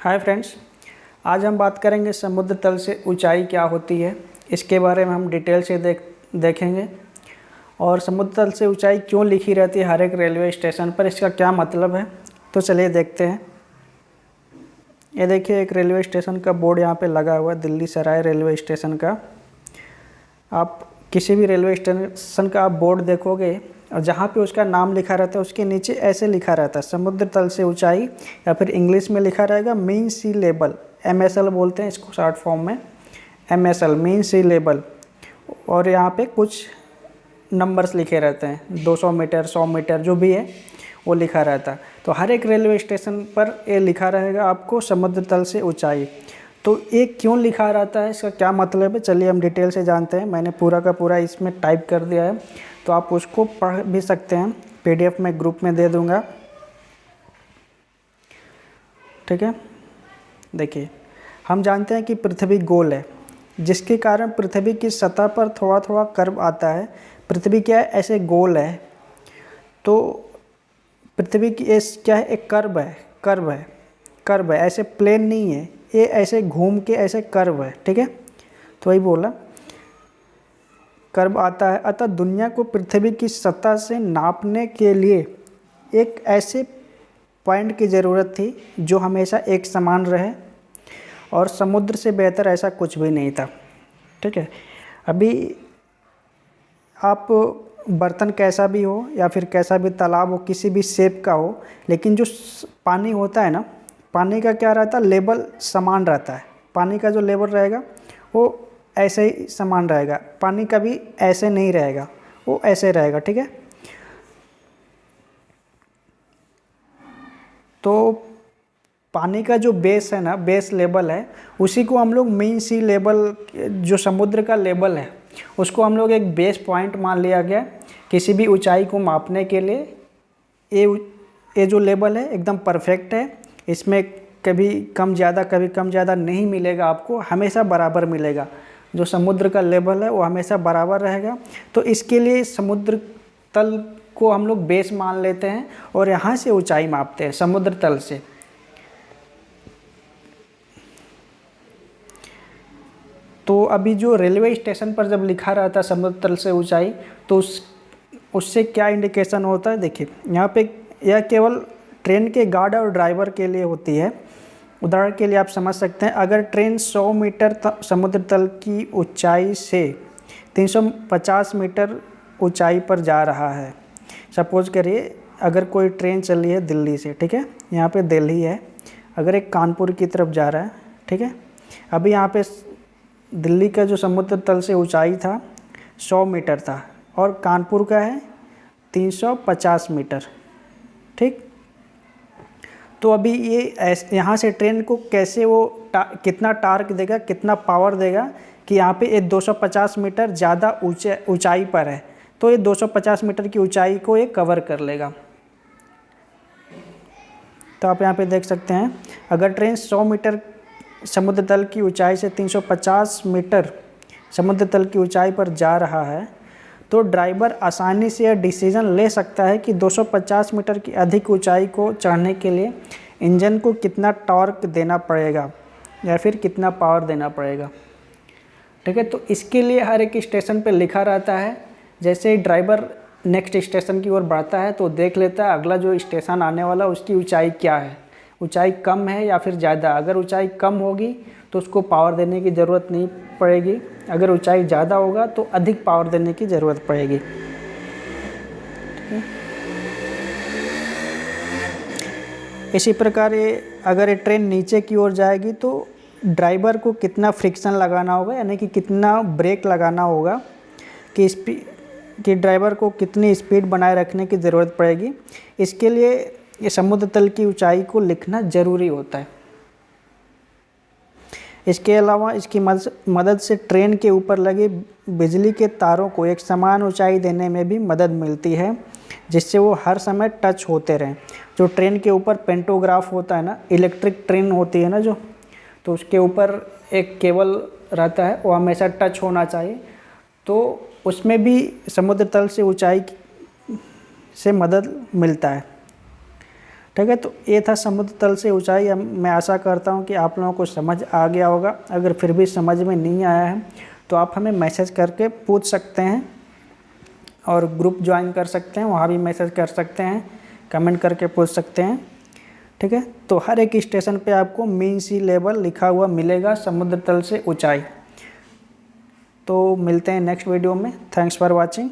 Hi friends, आज हम बात करेंगे समुद्र तल से ऊंचाई क्या होती है। इसके बारे में हम डिटेल से देखेंगे और समुद्र तल से ऊंचाई क्यों लिखी रहती है हर एक रेलवे स्टेशन पर, इसका क्या मतलब है। तो चलिए देखते हैं। ये देखिए, एक रेलवे स्टेशन का बोर्ड यहाँ पे लगा हुआ है, दिल्ली सराय रेलवे स्टेशन का। आप किसी भी रेलवे स्टेशन का आप बोर्ड देखोगे और जहाँ पे उसका नाम लिखा रहता है उसके नीचे ऐसे लिखा रहता है समुद्र तल से ऊंचाई, या फिर इंग्लिश में लिखा रहेगा मीन सी लेवल, MSL बोलते हैं इसको शॉर्ट फॉर्म में, MSL मीन सी लेवल। और यहाँ पे कुछ नंबर्स लिखे रहते हैं, 200 मीटर 100 मीटर जो भी है वो लिखा रहता है। तो हर एक रेलवे स्टेशन पर ये लिखा रहेगा आपको समुद्र तल से ऊंचाई। तो ये क्यों लिखा रहता है, इसका क्या मतलब है, चलिए हम डिटेल से जानते हैं। मैंने पूरा का पूरा इसमें टाइप कर दिया है, तो आप उसको पढ़ भी सकते हैं, PDF में ग्रुप में दे दूंगा। ठीक है, देखिए हम जानते हैं कि पृथ्वी गोल है, जिसके कारण पृथ्वी की सतह पर थोड़ा थोड़ा कर्व आता है। पृथ्वी क्या है, ऐसे गोल है, तो पृथ्वी की क्या है, एक कर्व है, ऐसे प्लेन नहीं है, ये ऐसे घूम के ऐसे कर्व है। ठीक है, तो वही बोला, कर्व आता है। अतः दुनिया को पृथ्वी की सतह से नापने के लिए एक ऐसे पॉइंट की ज़रूरत थी जो हमेशा एक समान रहे, और समुद्र से बेहतर ऐसा कुछ भी नहीं था। ठीक है, अभी आप बर्तन कैसा भी हो या फिर कैसा भी तालाब हो, किसी भी शेप का हो, लेकिन जो पानी होता है ना, पानी का क्या रहता है, लेवल समान रहता है। पानी का जो लेवल रहेगा वो ऐसे ही समान रहेगा, पानी कभी ऐसे नहीं रहेगा, वो ऐसे रहेगा। ठीक है, तो पानी का जो बेस है ना, बेस लेवल है, उसी को हम लोग मीन सी लेवल, जो समुद्र का लेवल है, उसको हम लोग एक बेस पॉइंट मान लिया गया किसी भी ऊंचाई को मापने के लिए। ये जो लेवल है एकदम परफेक्ट है, इसमें कभी कम ज़्यादा नहीं मिलेगा आपको, हमेशा बराबर मिलेगा। जो समुद्र का लेवल है वो हमेशा बराबर रहेगा। तो इसके लिए समुद्र तल को हम लोग बेस मान लेते हैं और यहाँ से ऊंचाई मापते हैं समुद्र तल से। तो अभी जो रेलवे स्टेशन पर जब लिखा रहता है समुद्र तल से ऊंचाई, तो उससे क्या इंडिकेशन होता है, देखिए यहाँ पे यह केवल ट्रेन के गार्ड और ड्राइवर के लिए होती है। उदाहरण के लिए आप समझ सकते हैं, अगर ट्रेन 100 मीटर समुद्र तल की ऊंचाई से 350 मीटर ऊंचाई पर जा रहा है, सपोज करिए अगर कोई ट्रेन चली है दिल्ली से, ठीक है, यहाँ पे दिल्ली है, अगर एक कानपुर की तरफ जा रहा है, ठीक है, अभी यहाँ पे दिल्ली का जो समुद्र तल से ऊंचाई था 100 मीटर था और कानपुर का है 350 मीटर। ठीक, तो अभी ये यहाँ से ट्रेन को कैसे वो कितना टार्क देगा, कितना पावर देगा कि यहाँ पे ये 250 मीटर ज़्यादा ऊंचाई पर है, तो ये 250 मीटर की ऊंचाई को ये कवर कर लेगा। तो आप यहाँ पे देख सकते हैं, अगर ट्रेन 100 मीटर समुद्र तल की ऊंचाई से 350 मीटर समुद्र तल की ऊंचाई पर जा रहा है, तो ड्राइवर आसानी से यह डिसीजन ले सकता है कि 250 मीटर की अधिक ऊंचाई को चढ़ने के लिए इंजन को कितना टॉर्क देना पड़ेगा या फिर कितना पावर देना पड़ेगा। ठीक है, तो इसके लिए हर एक स्टेशन पे लिखा रहता है। जैसे ही ड्राइवर नेक्स्ट स्टेशन की ओर बढ़ता है तो देख लेता है अगला जो स्टेशन आने वाला उसकी ऊंचाई क्या है, ऊंचाई कम है या फिर ज़्यादा। अगर ऊंचाई कम होगी तो उसको पावर देने की ज़रूरत नहीं पड़ेगी, अगर ऊंचाई ज़्यादा होगा तो अधिक पावर देने की ज़रूरत पड़ेगी। इसी प्रकार अगर ये ट्रेन नीचे की ओर जाएगी तो ड्राइवर को कितना फ्रिक्शन लगाना होगा, यानी कि कितना ब्रेक लगाना होगा, कि ड्राइवर को कितनी स्पीड बनाए रखने की ज़रूरत पड़ेगी। इसके लिए ये समुद्र तल की ऊंचाई को लिखना ज़रूरी होता है। इसके अलावा इसकी मदद से ट्रेन के ऊपर लगे बिजली के तारों को एक समान ऊंचाई देने में भी मदद मिलती है, जिससे वो हर समय टच होते रहें। जो ट्रेन के ऊपर पेंटोग्राफ होता है ना, इलेक्ट्रिक ट्रेन होती है ना जो, तो उसके ऊपर एक केबल रहता है, वो हमेशा टच होना चाहिए। तो उसमें भी समुद्र तल से ऊंचाई से मदद मिलता है। ठीक है, तो ये था समुद्र तल से ऊंचाई। मैं आशा करता हूँ कि आप लोगों को समझ आ गया होगा। अगर फिर भी समझ में नहीं आया है तो आप हमें मैसेज करके पूछ सकते हैं और ग्रुप ज्वाइन कर सकते हैं, वहाँ भी मैसेज कर सकते हैं, कमेंट करके पूछ सकते हैं। ठीक है, तो हर एक स्टेशन पे आपको मीन सी लेवल लिखा हुआ मिलेगा, समुद्र तल से ऊंचाई। तो मिलते हैं नेक्स्ट वीडियो में। Thanks for watching.